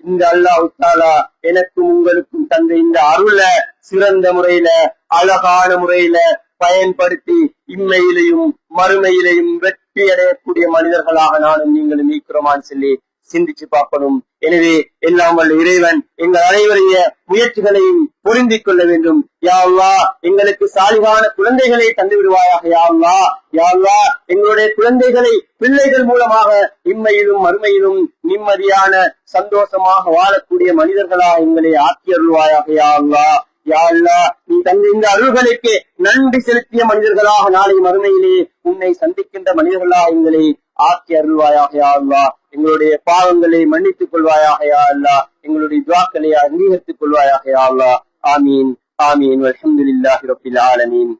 இந்த அல்லாஹ் தஆலா எனக்கும் உங்களுக்கும் தந்த இந்த அருளை சிறந்த முறையில அழகான முறையில பயன்படுத்தி இம்மையிலையும் மறுமையிலையும் வெற்றி அடையக்கூடிய மனிதர்களாக நானும் நீங்களும் இருக்கிறோமான்னு சொல்லி சிந்திச்சு பார்க்கணும். எனவே எல்லாம் வல்ல இறைவன் எங்கள் அனைவரைய முயற்சிகளையும் பொருந்திக் கொள்ள வேண்டும். யா அல்லாஹ், எங்களுக்கு சாலிகான குழந்தைகளை தந்து விடுவாயாக. யா அல்லாஹ், யா அல்லாஹ், எங்களுடைய குழந்தைகளை பிள்ளைகள் மூலமாக இம்மையிலும் மறுமையிலும் நிம்மதியான சந்தோஷமாக வாழக்கூடிய மனிதர்களாக எங்களை ஆக்கி அருள்வாயாக. யா அல்லாஹ், யா அல்லாஹ், நீ தந்த இந்த அருள்களுக்கு நன்றி செலுத்திய மனிதர்களாக நாளை மறுமையிலே உன்னை சந்திக்கின்ற மனிதர்களாக எங்களை ஆக்கி அருள்வாயாக. யா அல்லாஹ், எங்களுடைய பாவங்களை மன்னித்துக் கொள்வாயாக. யா அல்லாஹ், எங்களுடைய துஆக்களை அங்கீகரித்துக் கொள்வாயாக. யா அல்லாஹ். ஆமீன் ஆமீன். வல்ஹம்துலில்லாஹி ரப்பில் ஆலமீன்.